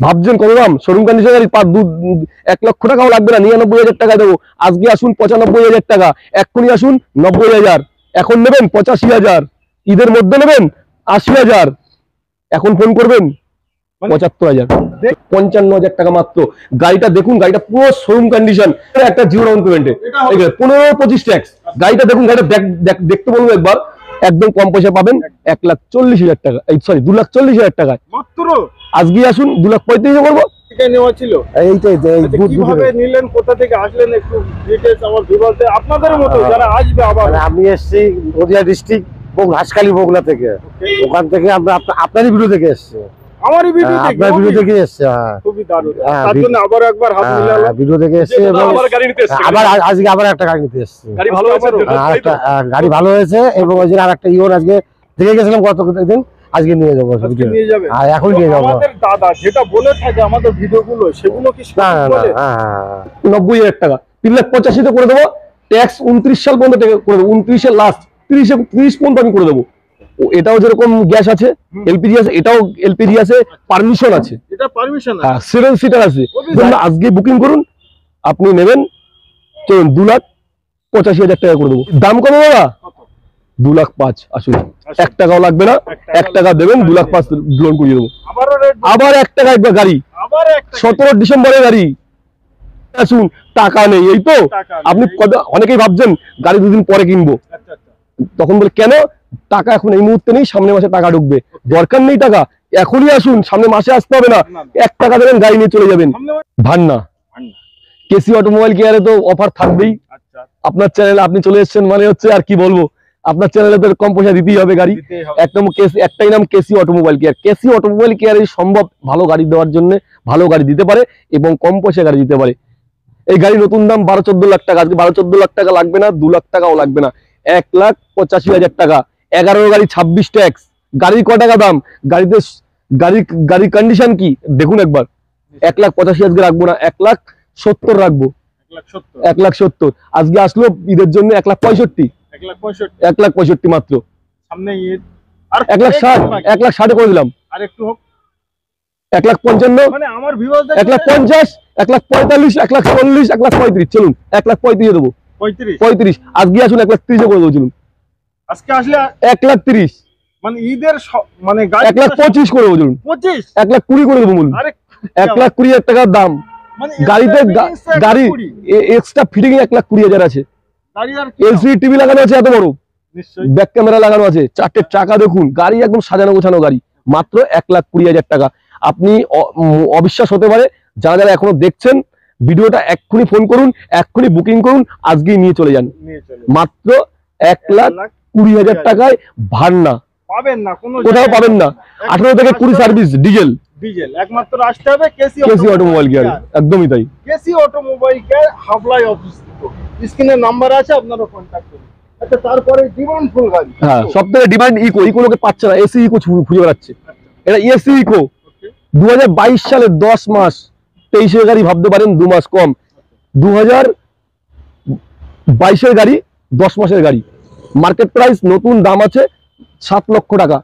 ভাবছেন কত দাম? শোরুম কন্ডিশন গাড়ি 1 লক্ষ টাকাও লাগবে না, 99,000 টাকা দেবো। আজকে আসুন 95,000 টাকা, এক্ষুনি আসুন 90,000, এখন নেবেন 85,000, ঈদের মধ্যে নেবেন 80,000, এখন ফোন করবেন 75,000, 55,000 টাকা মাত্র। গাড়িটা দেখুন, গাড়িটা পুরো শোরুম কন্ডিশন, একটা জিরো ডাউন পেমেন্টে 15-25 ট্যাক্স। গাড়িটা দেখুন, গাড়িটা দেখতে বলবো একবার, একদম কম পয়সা পাবেন 1,40,000 টাকা, সরি 2,40,000 টাকায় মাত্র। আজকে আসুন 2,35,000 করবো। নেওয়া ছিল এইটাই, কিভাবে নিলেন, কোথা থেকে আসলেন, একটু ডিটেইলস আমার বিবলতে আপনাদের মতো যারা আসবে। আবার আমি এসেছি নদিয়া ডিস্ট্রিক্ট হাসখালি বগুড়া থেকে, ওখান থেকে আমরা আপনারই ভিডিও থেকে এসেছি, আমারই ভিডিও থেকে, আপনার ভিডিও থেকে এসেছি। খুবই দারুণ, তার জন্য আবার একবার হাত মিলালাম, ভিডিও থেকে এসেছি এবং আবার আজকে আবার একটা গাড়ি নিতে এসেছি। গাড়ি ভালো হয়েছে, গাড়ি ভালো হয়েছে এবং ওই জন্য আরেকটা ইওন আজকে দেখে গেছিলাম গতদিন, আজকে নিয়ে যাবো, নিয়ে যাবে। আর এখন নিয়ে যাবো। আমাদের দাদা যেটা বলে থাকে আমাদের ভিডিওগুলো, সেগুলো কি বলে? 90,000 টাকা, 3,85,000 করে দেবো। ট্যাক্স 29 সাল পর্যন্ত করে দেবো, 29-এর লাস্ট, 30 পর্যন্ত আমি করে দেবো। এটাও যেরকম গ্যাস আছে, এলপিজি আছে, এটাও এলপিজি আছে, পারমিশন আছে, এটা পারমিশন আছে, হ্যাঁ 7 সিটার আছে। আজকে বুকিং করুন, আপনি নেবেন, চলুন 2,85,000 টাকা করে দেবো। দাম কত দাদা? 2,05,000 আসুন, 1 টাকাও লাগবে না, 1 টাকা দেবেন, 2,05,000 লোন করিয়ে দেবো। আবার 1 টাকা একবার গাড়ি, 17 ডিসেম্বরের গাড়ি। আসুন, টাকা নেই, এই তো আপনি অনেকেই ভাবছেন গাড়ি 2 দিন পরে কিনবো, তখন বলে কেন? টাকা এখন এই মুহূর্তে নেই, সামনে মাসে টাকা ঢুকবে, দরকার নেই টাকা, এখনই আসুন, সামনে মাসে আসতে হবে না, 1 টাকা দেবেন, গাড়ি নিয়ে চলে যাবেন। ভান্না কেসি অটোমোবাইল কেয়ারে তো অফার থাকবেই। আপনার চ্যানেলে আপনি চলে এসেছেন মানে হচ্ছে আর কি বলবো, আপনার চ্যানেলে তো কম পয়সা দিতেই হবে গাড়ি। একটাই নাম KC automobile care. KC automobile কেয়ারে সম্ভব ভালো গাড়ি দেওয়ার জন্য, ভালো গাড়ি দিতে পারে এবং কম পয়সা গাড়ি দিতে পারে। এই গাড়ি নতুন দাম 12-14 লাখ টাকা, আজকে 12-14 লাখ টাকা লাগবে না, 2 লাখ টাকাও লাগবে না, 1,85,000 টাকা, 11 গাড়ি 26 ট্যাক্স। গাড়ির ক টাকা দাম? গাড়িতে গাড়ির কন্ডিশন কি দেখুন একবার। 1,85,000 আজকে রাখবো না, 1,70,000 রাখবো, 1,70,000। আজকে আসলো ঈদের জন্য 1,65,000, 1,65,000 মাত্র। সামনে ঈদ, 1,60,000, 1,60,000 করে দিলাম, আর একটু হোক 1,55,000, মানে আমার ভিউয়ারদের 1,50,000, 1,45,000, 1,40,000, 1,35,000, চলুন 1,35,000 দেবো, 35। আজকে আসুন 1,30,000 করে দেবো, চলুন। আজকে আসলে 1,30,000, মানে ঈদের মানে 1,25,000 করে দেবো, চলুন। 25, 1,20,000 করে দেবো, বলুন। 1,20,000 টাকার দাম। গাড়িতে গাড়ি এক্সট্রা ফিটিং 1,20,000 আছে, এলসিডি টিভি লাগানো আছে এত বড়, ব্যাক ক্যামেরা লাগানো আছে, 4টে চাকা দেখুন, গাড়ি একদম সাজানো গোছানো গাড়ি, মাত্র 1,20,000 টাকা। আপনি অবিশ্বাস হতে পারে, যারা যারা এখনো দেখছেন ভিডিওটা, এক্ষুনি ফোন করুন, এক্ষুনি বুকিং করুন, আজকেই নিয়ে চলে যান, মাত্র 1,20,000 টাকায়। ভান্না পাবেন না, কোথাও পাবেন না। 18 থেকে 20 সার্ভিস, ডিজেল একমাত্র আসতে হবে কেসি অটোমোবাইল কেয়ার, একদমই তাই। কেসি অটোমোবাইল কেয়ার, হাবলাই অফিস, স্ক্রিনে নাম্বার আছে, আপনারা কন্টাক্ট করুন। আচ্ছা, তারপরে ডিমান্ড ফুল গাড়ি, হ্যাঁ সব থেকে ডিমান্ড ইকোলোকে পাচ্ছে না, এসি ইকো খুঁজে বেড়াচ্ছে। এটা এসি ইকো 2022 সালে 10 মাস, 23-এর গাড়ি ভাবতে পারেন, 2 মাস কম। 2022-এর গাড়ি, 10 মাসের গাড়ি। মার্কেট প্রাইস নতুন দাম আছে 7 লক্ষ টাকা,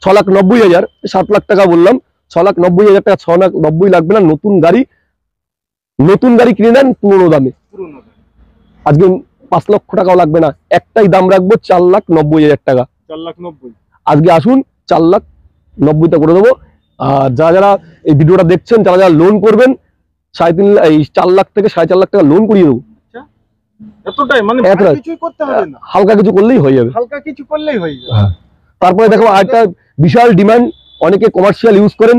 6,90,000, 7 লাখ টাকা বললাম, 6,90,000 টাকা, 6,90,000 লাগবে না। নতুন গাড়ি কিনে নেন পুরোনো দামে, আজকে 5 লক্ষ টাকাও লাগবে না, একটাই দাম রাখবো 4,90,000 টাকা। 4,90,000 আজকে আসুন, 4,90,000 করে দেবো। আর যারা এই ভিডিওটা দেখছেন, যারা লোন করবেন, 4 লাখ থেকে 4.5 লাখ টাকা লোন করিয়ে দেবো। এতটাই মানে কিছুই করতে হবে না, হালকা কিছু করলেই হয়ে যাবে, তারপরে দেখো আরেকটা বিশাল ডিমান্ড, অনেকে কমার্শিয়াল ইউজ করেন,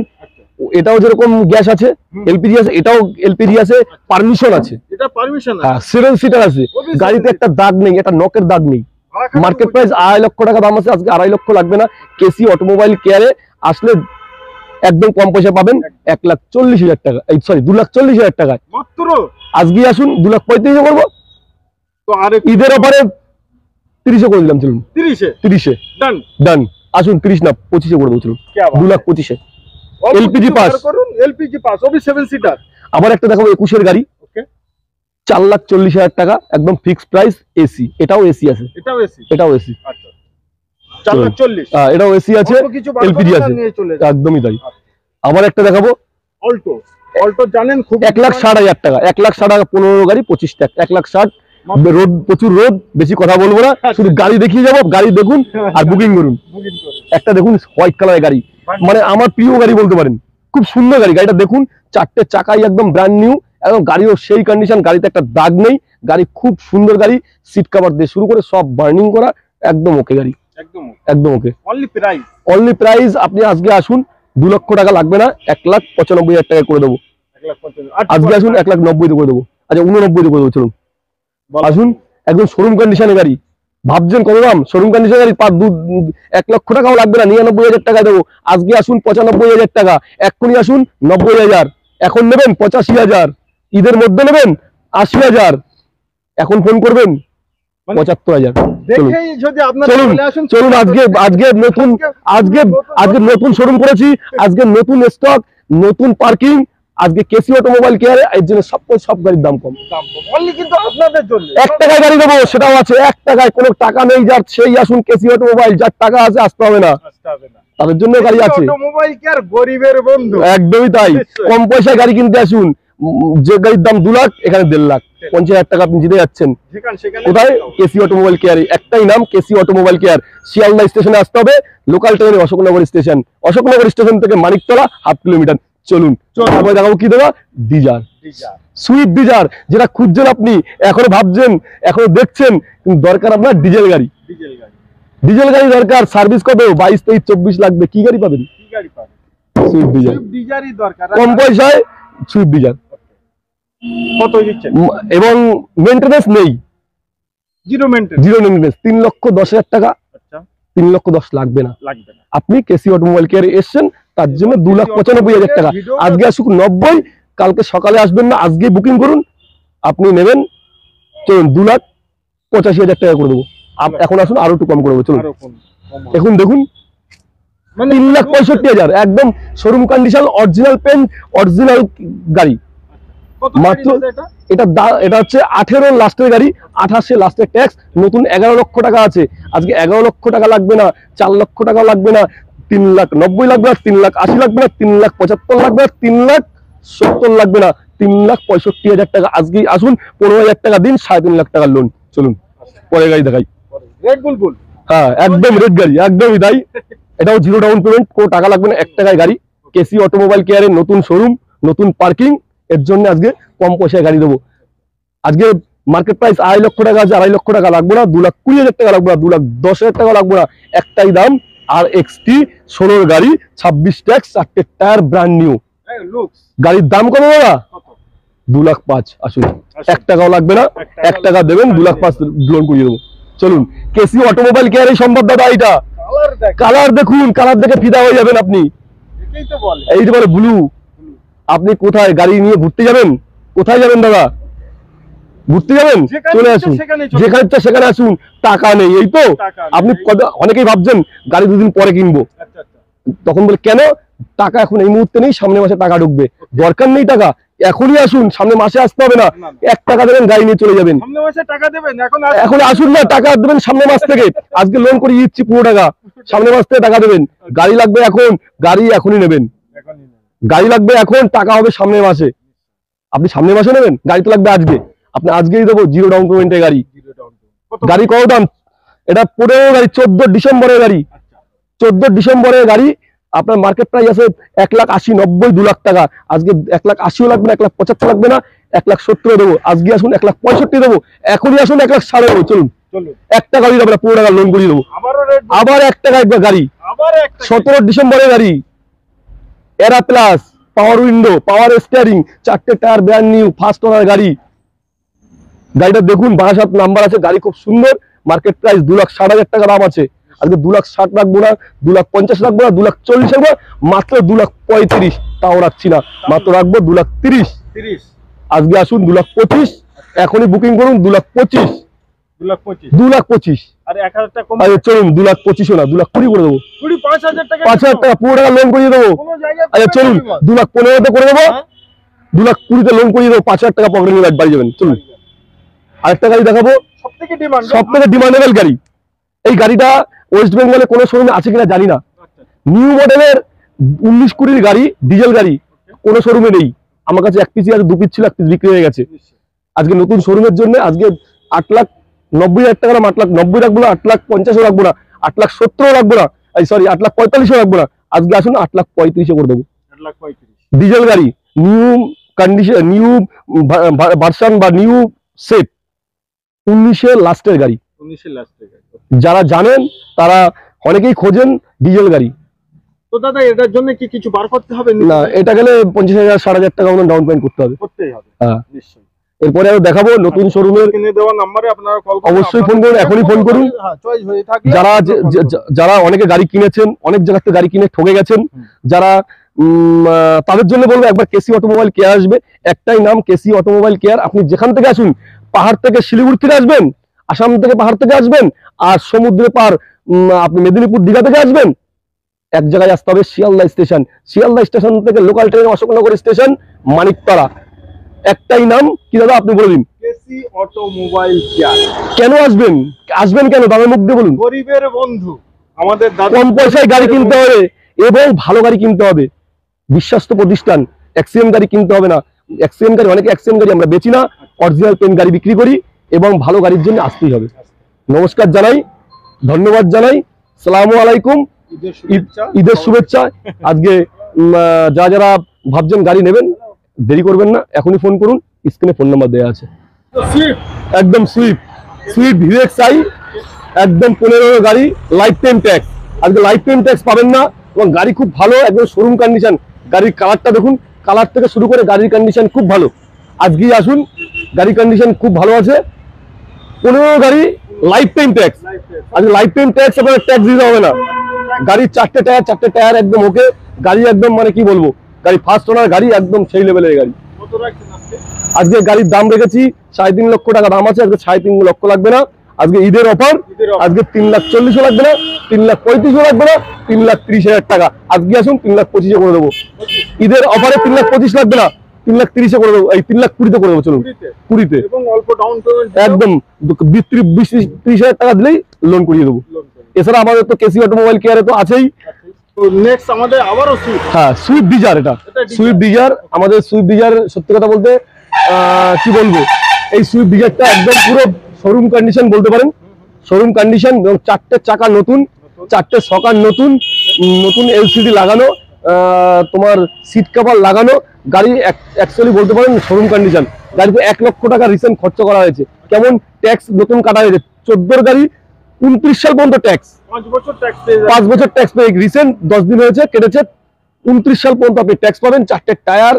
এটাও যেরকম গ্যাস আছে, এলপিজি আছে, এটাও এলপিজি আছে, পারমিশন আছে, এটা পারমিশন আছে, হ্যাঁ 7 সিটার আছে। গাড়িতে একটা দাগ নেই, একটা নকের দাগ নেই। মার্কেট প্রাইস 2.5 লক্ষ টাকা দাম আছে, আজকে 2.5 লক্ষ লাগবে না। কেসি অটোমোবাইল কেয়ারে আসলে একদম কম পয়সা পাবেন, 1,40,000 টাকা, সরি 2,40,000 টাকায় মাত্র। আজকে আসুন, 2,35,000 করবো, তো আরে ঈদের অফারে 30 করে দিলাম, চলুন 30 ডান। আসুন 30 না 25 করে দেবো, চলুন 2,25,000। এলপিজি পাস করুন, এলপিজি পাস, ওবি 7 সিটার। আবার একটা দেখাবো 21-এর গাড়ি, 4,40,000 টাকা, একদম ফিক্সড প্রাইস, এসি, এটাও এসি আছে, এটাও এসি, আচ্ছা 4,40,000, এটাও এসি আছে, এলপিজি আছে, একদমই তাই। আবার একটা দেখাবো অল্টো অল্টো জানেন খুব 1,60,000 টাকা, 1,60,000 টাকা 15 গাড়ি 25 টাকা, 1,60,000। রোড প্রচুর রোদ, বেশি কথা বলবো না, শুধু গাড়ি দেখিয়ে যাবো, গাড়ি দেখুন আর বুকিং করুন। বুকিং করে একটা দেখুন হোয়াইট কালারের গাড়ি, মানে আমার প্রিয় গাড়ি বলতে পারেন, খুব সুন্দর গাড়ি। গাড়িটা দেখুন, 4টে চাকাই একদম ব্র্যান্ড নিউ, একদম গাড়িও সেই কন্ডিশন, গাড়িতে একটা দাগ নেই, গাড়ি খুব সুন্দর গাড়ি, সিট কভার দিয়ে শুরু করে সব বার্নিং করা, একদম ওকে গাড়ি, একদম ওকে। অনলি প্রাইস আপনি আজকে আসুন, 2 লক্ষ টাকা লাগবে না, 1,95,000 টাকা করে দেবো। আজকে আসুন 1,90,000 করে দেবো, আচ্ছা 89 করে দেবো, চলুন আসুন। একদম শোরুম কন্ডিশনের গাড়ি, ভাবছেন কত দাম? শোরুম কন্ডিশনের গাড়ি 1 লক্ষ টাকাও লাগবে না, 99,000 টাকা দেবো। আজকে আসুন 95,000 টাকা, এক্ষুনি আসুন 90,000, এখন নেবেন 85,000, ঈদের মধ্যে নেবেন 80,000, এখন ফোন করবেন 75,000। চলুন আজকে নতুন শোরুম করেছি, আজকে নতুন স্টক, নতুন পার্কিং, আজকে কেসি অটোমোবাইল কেয়ারে, এর জন্য সব গাড়ির দাম কম। কিন্তু আপনাদের জন্য 1 টাকায় গাড়ি দেবো, সেটাও আছে 1 টাকায়। কোনো টাকা নেই যার, সেই আসুন কেসি অটোমোবাইল, যার টাকা আছে আসতে হবে না, তাদের জন্য গাড়ি আছে। অটোমোবাইল কেয়ার গরিবের বন্ধু, একদমই তাই। কম পয়সায় গাড়ি কিনতে আসুন, যে গাড়ির দাম 2 লাখ, এখানে 1.5 লাখ, 50,000 টাকা আপনি জিতে যাচ্ছেন। কোথায়? কেসি অটোমোবাইল কেয়ারে, একটাই নাম কেসি অটোমোবাইল কেয়ার। শিয়ালদা স্টেশনে আসতে হবে, লোকাল ট্রেনে অশোকনগর স্টেশন, অশোকনগর স্টেশন থেকে মানিকতলা 1/2 কিলোমিটার। চলুন তারপরে দেখাবো কি দেওয়া, ডিজার, সুইফট ডিজার, যেটা খুঁজছেন আপনি, এখনো ভাবছেন, এখনো দেখছেন, কিন্তু দরকার আপনার ডিজেল গাড়ি। ডিজেল গাড়ি দরকার, সার্ভিস কত? 22, 23, 24 লাগবে, কি গাড়ি পাবেন? সুইফট ডিজার, কম পয়সায় সুইফট ডিজার, এবং মেইনটেনেন্স নেই, জিরো মেইনটেনেন্স, 3,10,000 টাকা, 3,10,000 লাগবে না। আপনি কেসি অটোমোবাইল কেয়ারে এসছেন, তার জন্য 2,95,000 টাকা। আজকে আসুক 90, কালকে সকালে আসবেন না, আজকে বুকিং করুন, আপনি নেবেন, চলুন 2,85,000 টাকা করে দেবো। এখন আসুন আরো একটু কম করে দেবো, চলুন। এখন দেখুন 3,65,000, একদম showroom condition, original pen, original গাড়ি, মাত্র এটা হচ্ছে 18 লাস্টের গাড়ি, 28 লাস্টের ট্যাক্স, নতুন 11 লক্ষ টাকা আছে। আজকে 11 লক্ষ টাকা লাগবে না, 4 লক্ষ টাকা লাগবে না, 3,90,000 লাগবে না, 3,80,000 লাগবে না, 3,75,000 লাগবে না, 3,70,000 লাগবে না, 3,65,000 টাকা। আজকেই আসুন, 15,000 টাকা দিন, 3.5 লাখ টাকার লোন। চলুন পরে গাড়ি দেখাই। হ্যাঁ, একদম রেড গাড়ি, একদমই তাই। এটাও 0 ডাউন পেমেন্ট, কোনো টাকা লাগবে না, 1 টাকায় গাড়ি। কেসি অটোমোবাইল কেয়ারের নতুন শোরুম, নতুন পার্কিং, এর জন্য আজকে কম পয়সায় গাড়ি দেবো। আজকে মার্কেট প্রাইস 2.5 লক্ষ টাকা আছে, 2.5 লক্ষ টাকা লাগবে না, 2,20,000 টাকা লাগবে না, 2,10,000 টাকা লাগবে না, একটাই দাম, আর এক্সটি 16 গাড়ি, 26 ট্যাক্স, 4টে টায়ার, ব্র্যান্ড নিউ। গাড়ির দাম কত দাদা? 2,05,000। আসুন, 1 টাকাও লাগবে না, 1 টাকা দেবেন, 2,05,000 লোন করিয়ে দেবো। চলুন, কেসি অটোমোবাইল কেয়ারই সম্ভব দাদা। এটা কালার দেখুন, কালার দেখে ফিদা হয়ে যাবেন আপনি। এই যে বলে ব্লু, আপনি কোথায় গাড়ি নিয়ে ঘুরতে যাবেন? কোথায় যাবেন দাদা? ঘুরতে যাবেন, চলে আসুন, যেখানে ইচ্ছা সেখানে আসুন, টাকা নেই, এই তো। আপনি অনেকেই ভাবছেন গাড়ি 2 দিন পরে কিনবো, তখন বলে কেন? টাকা এখন এই মুহূর্তে নেই, সামনে মাসে টাকা ঢুকবে, দরকার নেই টাকা, এখনই আসুন, সামনে মাসে আসতে হবে না, 1 টাকা দেবেন, গাড়ি নিয়ে চলে যাবেন। এখন আসুন না, টাকা দেবেন সামনে মাস থেকে, আজকে লোন করে দিচ্ছি পুরো টাকা, সামনে মাস থেকে টাকা দেবেন। গাড়ি লাগবে এখন, গাড়ি এখনই নেবেন, গাড়ি লাগবে এখন, টাকা হবে সামনের মাসে। আপনি সামনের মাসে নেবেন, গাড়ি তো লাগবে আজকে, আপনি আজকেই দেবো 0 ডাউন পেমেন্টের গাড়ি। গাড়ি কত দাম? এটা 15 গাড়ি, 14 ডিসেম্বরের গাড়ি, 14 ডিসেম্বরের গাড়ি। আপনার মার্কেট প্রাইস আছে 1,80,000, 90, 2 লাখ টাকা। আজকে 1,80,000 লাগবে না, 1,75,000 লাগবে না, 1,70,000 দেবো। আজকে আসুন 1,65,000 দেবো, এখনই আসুন 1,60,000 দেবো। চলুন, 1 টাকা গাড়ি দেবো, 15 টাকা লোন করিয়ে দেবো, আবার 1 টাকা গাড়ি, 17 ডিসেম্বরের গাড়ি, Era plus, power window, power steering, 4টে tyre, brand new, first owner গাড়ি। গাড়িটা দেখুন, 62 নাম্বার আছে, গাড়ি খুব সুন্দর। মার্কেট প্রাইস 2,60,000 টাকা দাম আছে। আজকে 2,60,000 রাখবো না, 2,50,000 রাখবো না, 2,40,000 রাখবো, মাত্র 2,35,000 তাও রাখছি না, মাত্র রাখবো 2,30,000। আজকে আসুন 2,25,000, এখনই বুকিং করুন, 2,25,000, 2,25,000। আরে চলুন, 2,25,000 না, 2,20,000 করে দেবো, 5,000 টাকা পুরো টাকা লোন করিয়ে দেবো। আচ্ছা চলুন, 2,15,000 করে দেবো, 2,20,000 লোন করিয়ে দেবো, 5,000 টাকা পকেটে নিয়ে বাড়ি যাবেন। চলুন, আরেকটা গাড়ি দেখাবো, সব থেকে ডিমান্ডেবল গাড়ি। এই গাড়িটা ওয়েস্ট বেঙ্গলে কোনো শোরুমে আছে কিনা জানি না, নিউ মডেলের 19-20 গাড়ি, ডিজেল গাড়ি, কোনো শোরুমে নেই। আমার কাছে 1 পিস আছে, 2 পিস ছিল, 1 পিস বিক্রি হয়ে গেছে। আজকে নতুন শোরুমের জন্য আজকে 8,90,000 টাকা দাম, 8,90,000 রাখবো না, 8,50,000 রাখবো না, 8,70,000 রাখবো না, সরি 8,45,000 রাখবো না, আজকে আসুন 8,35,000 করে দেবো। 1,35,000 ডিজেল গাড়ি, নিউ কন্ডিশন, নিউ ভার্সন বা নিউ সেট, 19-এর লাস্টের গাড়ি। 19-এর লাস্টে গাড়ি। যারা জানেন তারা অনেকেই খোঁজেন ডিজেল গাড়ি। তো দাদা এটার জন্য কি কিছু বার করতে হবে? না, এটা গেলে 50,000 60,000 টাকা মতো ডাউন পেমেন্ট করতে হবে। করতেই হবে। হ্যাঁ, নিশ্চয়ই। এরপরে আরো দেখাবো নতুন শোরুমের। কিনে দেওয়া নম্বরে আপনারা কল করুন। অবশ্যই ফোন করুন, এখনই ফোন করুন। হ্যাঁ, চয়েস হয়ে থাকলে যারা অনেকে গাড়ি কিনেছেন, অনেক জায়গা থেকে গাড়ি কিনে ঠকে গেছেন, যারা তাদের জন্য বলবো একবার কেসি অটোমোবাইল কেয়ার আসবে। একটাই নাম, কেসি অটোমোবাইল কেয়ার। আপনি যেখান থেকে আসুন, পাহাড় থেকে শিলিগুড়ি থেকে আসবেন, আসাম থেকে পাহাড় থেকে আসবেন, আর সমুদ্রে পার আপনি মেদিনীপুর দীঘা থেকে আসবেন, এক জায়গায় আসতে হবে, শিয়ালদা স্টেশন। শিয়ালদা স্টেশন থেকে local train Ashoknagar station, Manikpara. একটাই নাম, কি দাদা আপনি বলে দিন। KC automobile care. কেন আসবেন? আসবেন কেন? দামের মুখ দিয়ে বলুন। গরিবের বন্ধু আমাদের দাদা। কম পয়সায় গাড়ি কিনতে হবে এবং ভালো গাড়ি কিনতে হবে। বিশ্বস্ত প্রতিষ্ঠান। অ্যাক্সিডেন্ট গাড়ি কিনতে হবে না। অ্যাক্সিডেন্ট গাড়ি, অনেকে অ্যাক্সিডেন্ট গাড়ি আমরা বেচি না, অরিজিনাল পেন গাড়ি বিক্রি করি, এবং ভালো গাড়ির জন্য আসতেই হবে। নমস্কার জানাই, ধন্যবাদ জানাই, সালামু আলাইকুম, ঈদের শুভেচ্ছা। আজকে যারা ভাবছেন গাড়ি নেবেন, দেরি করবেন না, এখনই ফোন করুন, স্ক্রিনে ফোন নাম্বার দেওয়া আছে। একদম সুইফট ভিএক্সআই, একদম 15 গাড়ি, লাইফ টাইম ট্যাক্স। আজকে লাইফ টাইম ট্যাক্স পাবেন না, এবং গাড়ি খুব ভালো, একদম শোরুম কন্ডিশন। গাড়ির কালারটা দেখুন, কালার থেকে শুরু করে গাড়ির কন্ডিশন খুব ভালো। আজকেই আসুন, গাড়ির কন্ডিশন খুব ভালো আছে। 15 গাড়ি, লাইফ টাইম ট্যাক্স। আজকে লাইফ টাইম ট্যাক্স, আপনার ট্যাক্স দিতে হবে না। গাড়ির 4টে টায়ার একদম ওকে। গাড়ি একদম মানে কি বলবো, গাড়ি ফার্স্ট ওনার গাড়ি, একদম সেই লেভেলের গাড়ি। আজকে গাড়ির দাম রেখেছি 3.5 লক্ষ টাকা দাম আছে। আজকে 3.5 লক্ষ লাগবে না, আজকে ঈদের অফার। আজকে 3,40,000 লাগবে না, 3,35,000 লাগবে না, 3,30,000 টাকা। আজকে আসুন, 3,25,000 করে দেবো। ঈদের অফারে 3,25,000 লাগবে না, 3,30,000 করে দেবো, এই 3,20,000 করে দেবো। চলুন 20-তে, এবং অল্প ডাউন পেমেন্ট একদম 20-30,000 টাকা দিলেই লোন করিয়ে দেবো। এছাড়া আমাদের তো কেসি অটোমোবাইল কেয়ারে তো আছেই। তো নেক্সট আমাদের আবারও সুইফট। হ্যাঁ, সুইফট ডিজায়ার। এটা সুইফট ডিজায়ার, আমাদের সুইফট ডিজায়ার। সত্যি কথা বলতে কি বলবো, এই সুইফট ডিজায়ারটা একদম পুরো শোরুম কন্ডিশন বলতে পারেন। শোরুম কন্ডিশন, এবং 4টে চাকা নতুন, 4টে সকার নতুন, নতুন এলসিডি লাগানো, তোমার সিট কভার লাগানো গাড়ি। অ্যাকচুয়ালি বলতে পারেন শোরুম কন্ডিশন। গাড়িতে 1 লক্ষ টাকা রিসেন্ট খরচ করা হয়েছে। কেমন ট্যাক্স নতুন কাটা হয়েছে, 14 গাড়ি 29 সাল পর্যন্ত ট্যাক্স, 5 বছর ট্যাক্স পেয়ে 5 বছর ট্যাক্স পেয়ে রিসেন্ট 10 দিন হয়েছে কেটেছে। 29 সাল পর্যন্ত আপনি ট্যাক্স পাবেন। 4টে টায়ার,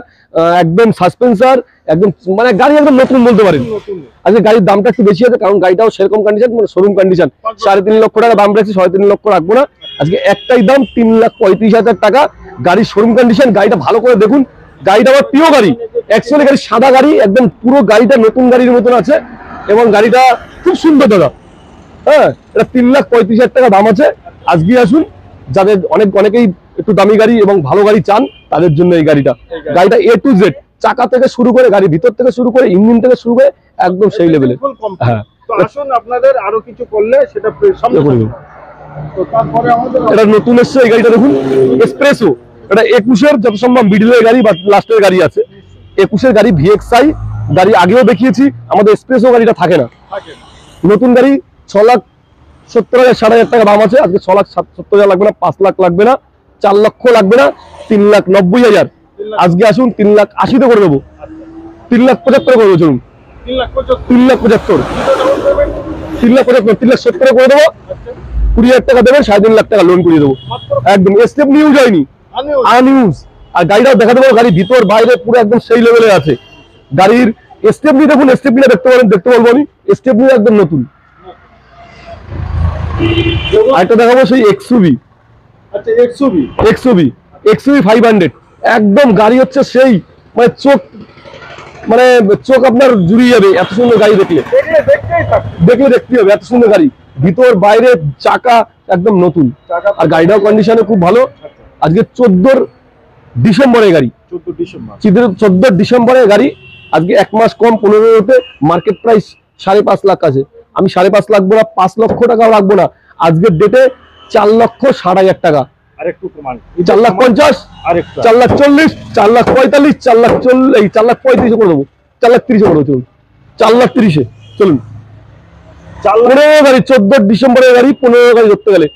একদম সাসপেন্সার, একদম মানে গাড়ি একদম নতুন বলতে পারেন। আজকে গাড়ির দামটা একটু বেশি আছে, কারণ গাড়িটাও সেরকম কন্ডিশন, মানে শোরুম কন্ডিশন। 3.5 লক্ষ টাকা দাম রাখছি, 3.5 লক্ষ রাখবো না। আজকে একটাই দাম, 3,35,000 টাকা। গাড়ির শোরুম কন্ডিশন। গাড়িটা ভালো করে দেখুন, গাড়িটা আমার প্রিয় গাড়ি। অ্যাকচুয়ালি গাড়ি সাদা গাড়ি, একদম পুরো গাড়িটা নতুন গাড়ির মতন আছে, এবং গাড়িটা খুব সুন্দর দাদা। হ্যাঁ, এটা 3,35,000 টাকা দাম আছে। আজকে আসুন, যাদের অনেকেই একটু দামি গাড়ি এবং ভালো গাড়ি চান, তাদের জন্য এই গাড়িটা। গাড়িটা A to Z, চাকা থেকে শুরু করে, গাড়ি ভিতর থেকে শুরু করে, ইঞ্জিন থেকে শুরু করে, একদম সেই লেভেলে। হ্যাঁ, তো আসুন আপনাদের আরো কিছু করলে সেটা সামনে করবে। তো তারপরে আমাদের এটা নতুন এসছে এই গাড়িটা দেখুন, এক্সপ্রেসো। এটা 21-এর যত সম্ভব মিডলের গাড়ি বা লাস্টের গাড়ি আছে। 21-এর গাড়ি, ভিএক্সআই গাড়ি আগেও দেখিয়েছি। আমাদের এক্সপ্রেসো গাড়িটা থাকে না, নতুন গাড়ি। 6,70,000 60,000 টাকা দাম আছে। আজকে 6,70,000 লাগবে না, 5 লাখ লাগবে না, 4 লক্ষ লাগবে না, 3,90,000। আজকে আসুন, 3,80,000 করে দেবো, 3,75,000 করে দেবো। চলুন 3,75,000, 3,70,000 করে দেবো। 20,000 টাকা দেবেন, 3.5 লাখ টাকা লোন করিয়ে দেবো। একদম স্টেপ নিউ যায়নি, আনইউজ। আর গাড়িটাও দেখা দেবো, গাড়ি ভিতর বাইরে পুরো একদম সেই লেভেলে আছে। গাড়ির স্টেপনি দেখুন, স্টেপনিটা দেখতে পারেন, দেখতে বলবো আমি, স্টেপনি একদম নতুন। আরেকটা দেখাবো, সেই এক্সইউভি। আচ্ছা, এক্সইউভি 500, একদম গাড়ি হচ্ছে সেই, মানে চোখ আপনার জুড়িয়ে যাবে এত সুন্দর গাড়ি দেখলে। দেখতে হবে, এত সুন্দর গাড়ি, ভিতর বাইরে চাকা একদম নতুন, আর গাড়িটাও কন্ডিশনে খুব ভালো। আজকে 14 ডিসেম্বরের গাড়ি, 14 ডিসেম্বরের গাড়ি। আজকে 1 মাস কম, 15-তে মার্কেট প্রাইস 5.5 লাখ আছে। আমি 5.5 লাখ রাখবো না, 5 লক্ষ টাকাও রাখবো না। আজকের ডেটে 4,60,000 টাকা, আরেকটু কমান 4,50,000, আরেকটু 4,40,000, 4,45,000, 4,40,000, 4,35,000 করে দেবো, 4,30,000 করে দেবো, চলুন 4,30,000 চলুন। 15 গাড়ি, 14 ডিসেম্বরের গাড়ি, 15 গাড়ি ধরতে গেলে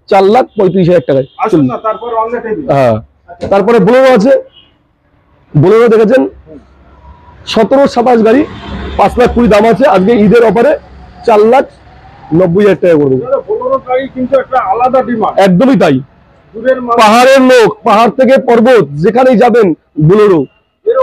4,35,000 টাকায়। আসুন না, তারপর অন্য টেবিল। হ্যাঁ, তারপরে বোলেরো আছে, বোলেরো দেখেছেন 17-27 গাড়ি, 5,20,000 দাম আছে। আজকে ঈদের অফারে 4,90,000 টাকা করে দেবো। বোলেরো গাড়ি কিন্তু একটা আলাদা ডিমান্ড, একদমই তাই, দূরের মানুষ পাহাড়ের লোক, পাহাড় থেকে পর্বত যেখানেই যাবেন বোলেরো।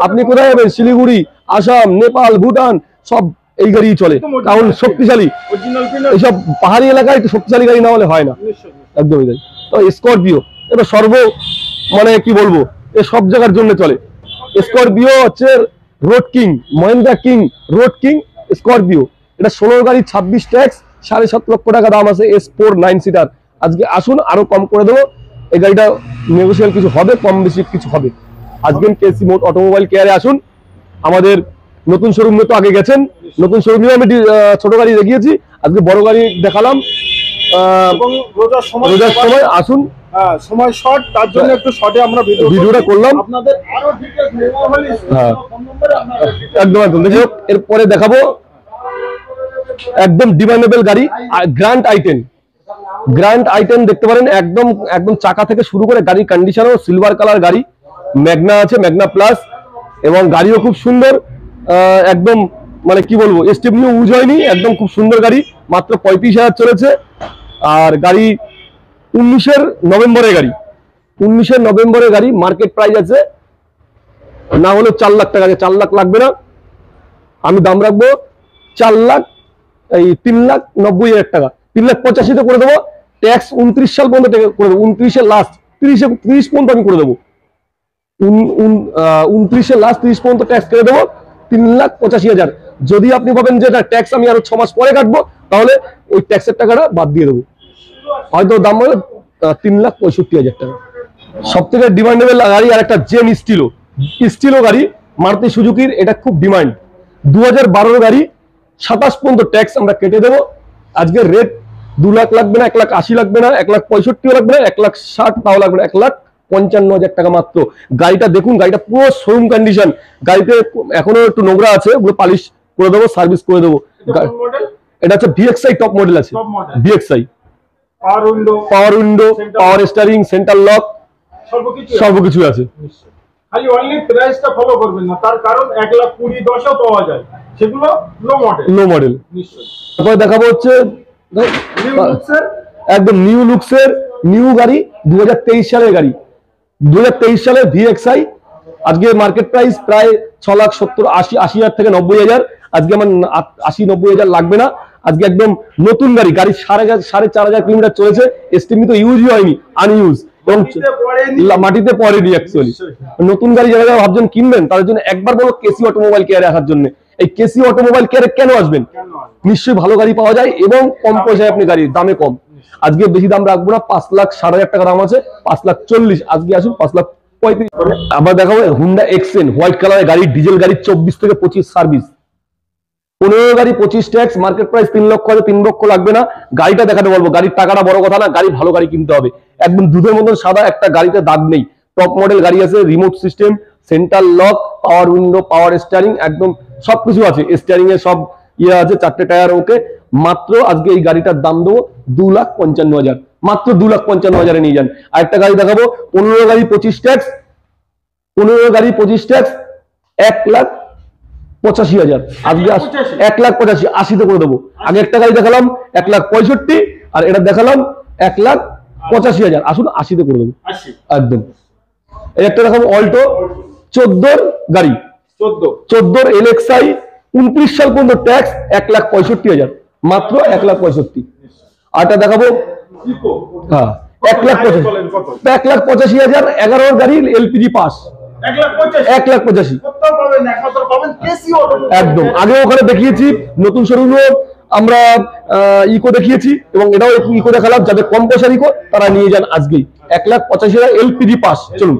আপনি কোথায় যাবেন? শিলিগুড়ি, আসাম, নেপাল, ভুটান, সব এই গাড়ি চলে, কারণ শক্তিশালী। অরিজিনাল কিনা এইসব পাহাড়ি এলাকায় একটু শক্তিশালী গাড়ি না হলে হয় না। নিশ্চয়ই। একদমই তাই। তো স্করপিও এটা মানে কি বলবো, এ সব জায়গার জন্য চলে। স্করপিও হচ্ছে road king, Mahindra king, road king Scorpio. এটা 16 গাড়ি, 26 ট্যাক্স, 7.5 লক্ষ টাকা দাম আছে। S4 9 seater. আজকে আসুন, আরো কম করে দেবো। এই গাড়িটা নেগোসিয়েবল কিছু হবে, কম বেশি কিছু হবে। আজকে কেসি অটোমোবাইল কেয়ারে আসুন। আমাদের নতুন শোরুমে তো আগে গেছেন, নতুন শোরুমে আমি ছোট গাড়ি দেখিয়েছি, আজকে বড় গাড়ি দেখালাম। এবং রোজার সময় আসুন, সময় শর্ট, তার জন্য একটু শর্টে আমরা ভিডিওটা করলাম। আপনাদের আরো ডিটেইলস নেওয়া হলে হ্যাঁ, ফোন নম্বরে আপনারা একদম একদম। দেখো, এরপরে দেখাবো একদম ডিমান্ডেবল গাড়ি, গ্র্যান্ড আইটেন। গ্র্যান্ড আইটেন দেখতে পারেন, একদম একদম চাকা থেকে শুরু করে গাড়ির কন্ডিশনও সিলভার কালার গাড়ি। ম্যাগনা আছে, ম্যাগনা প্লাস, এবং গাড়িও খুব সুন্দর। একদম মানে কি বলবো, এসটিভিও ইউজ হয়নি, একদম খুব সুন্দর গাড়ি। মাত্র 35,000 চলেছে। আর গাড়ি 19-এর নভেম্বরের গাড়ি, 19-এর নভেম্বরের গাড়ি। মার্কেট প্রাইস আছে না হলে 4 লাখ টাকা আছে। 4 লাখ লাগবে না, আমি দাম রাখবো 3,90,000 টাকা, 3,85,000 করে দেবো। ট্যাক্স 29 সাল পর্যন্ত করে দেবো, 29-এর লাস্ট, 30 পর্যন্ত আমি করে দেবো। 29-এর লাস্ট 30 পর্যন্ত ট্যাক্স করে দেবো, 3,85,000। যদি আপনি ভাবেন যে এটা ট্যাক্স আমি আরো 6 মাস পরে কাটবো, তাহলে ওই ট্যাক্সের টাকাটা বাদ দিয়ে দেবো, হয়তো দাম হবে 3,65,000 টাকা। সব থেকে ডিমান্ডেবল গাড়ি আর একটা জেন স্টিলো গাড়ি, মারুতি সুজুকির। এটা খুব ডিমান্ড। 2012 গাড়ি, 27 পর্যন্ত ট্যাক্স আমরা কেটে দেবো। আজকের রেট 2 লাখ লাগবে না, 1,80,000 লাগবে না, 1,65,000 লাগবে না, 1,60,000 তাও লাগবে না, 1,55,000 টাকা মাত্র। গাড়িটা দেখুন, গাড়িটা পুরো শোরুম কন্ডিশন। গাড়িতে এখনো একটু নোংরা আছে, ওগুলো পালিশ করে দেবো, সার্ভিস করে দেবো। এটা হচ্ছে VXI টপ মডেল আছে, VXI power window, power steering, centre lock, সর্বকিছু আছে। খালি অনলি প্রাইসটা ফলো করবেন না, তার কারণ 1,20,10 পাওয়া যায়, সেগুলো লো মডেল। নিশ্চয়ই। তারপরে দেখাবো হচ্ছে নিউ লুকসের একদম নিউ লুকসের নিউ গাড়ি, 2023 সালের গাড়ি, 2023 সালের VXI। আজকে মার্কেট প্রাইস প্রায় 6,70,000 থেকে 90,000। আজকে আমার 80-90,000 লাগবে না। আজকে একদম নতুন গাড়ি, 4,500 কিলোমিটার চলেছে, এসটিমি তো ইউজই হয়নি, আনইউজ, এবং মাটিতে পড়েনি অ্যাকচুয়ালি। নতুন গাড়ি যারা ভাবছেন কিনবেন, তাদের জন্য একবার বলো কেসি অটোমোবাইল কেয়ারে আসার জন্য। এই কেসি অটোমোবাইল কেয়ারে কেন আসবেন? নিশ্চয়ই ভালো গাড়ি পাওয়া যায় এবং কম পয়সায় আপনি গাড়ি, দামে কম। আজকে বেশি দাম রাখবো না, 5,60,000 টাকা দাম আছে, 5,40,000। আজকে আসুন 5,35,000। আবার দেখাবো হুন্ডা এক্সেন, হোয়াইট কালারের গাড়ি, ডিজেল গাড়ি, 24 থেকে 25 সার্ভিস, 15 গাড়ি, 25 ট্যাক্স। মার্কেট প্রাইস 3 লক্ষ আছে, 3 লক্ষ লাগবে না। গাড়িটা দেখাতে বলবো, গাড়ির টাকাটা বড় কথা না, গাড়ি ভালো গাড়ি কিনতে হবে। একদম দুধের মতন সাদা, একটা গাড়িতে দাগ নেই। টপ মডেল গাড়ি আছে, রিমোট সিস্টেম, সেন্টার লক, পাওয়ার উইন্ডো, পাওয়ার স্টিয়ারিং, একদম সবকিছু আছে। স্টিয়ারিং এ সব ইয়ে আছে, 4টে টায়ার ওকে। মাত্র আজকে এই গাড়িটার দাম দেবো 2,55,000, মাত্র 2,55,000 নিয়ে যান। আরেকটা গাড়ি দেখাবো, 15 গাড়ি, 25 ট্যাক্স, 15 গাড়ি, 25 ট্যাক্স, 1,85,000। আজকে 1,85,000, 80-তে করে দেবো। আগে একটা গাড়ি দেখালাম 1,65,000, আর এটা দেখালাম 1,85,000। আসুন 80-তে করে দেবো একদম। এই একটা দেখাবো অল্টো, 14 গাড়ি, 14 LXI, 29 সাল পর্যন্ত ট্যাক্স, 1,65,000, মাত্র 1,65,000। আরটা দেখাবো, হ্যাঁ 1,85,000, 11 গাড়ি, LPG পাস, 1,85,000 একদম। আগে ওখানে দেখিয়েছি, নতুন শোরুমে আমরা ইকো দেখিয়েছি, এবং এটাও ইকো দেখালাম। যাদের কম পয়সার ইকো, তারা নিয়ে যান আজকেই, 1,85,000 LPG পাস। চলুন।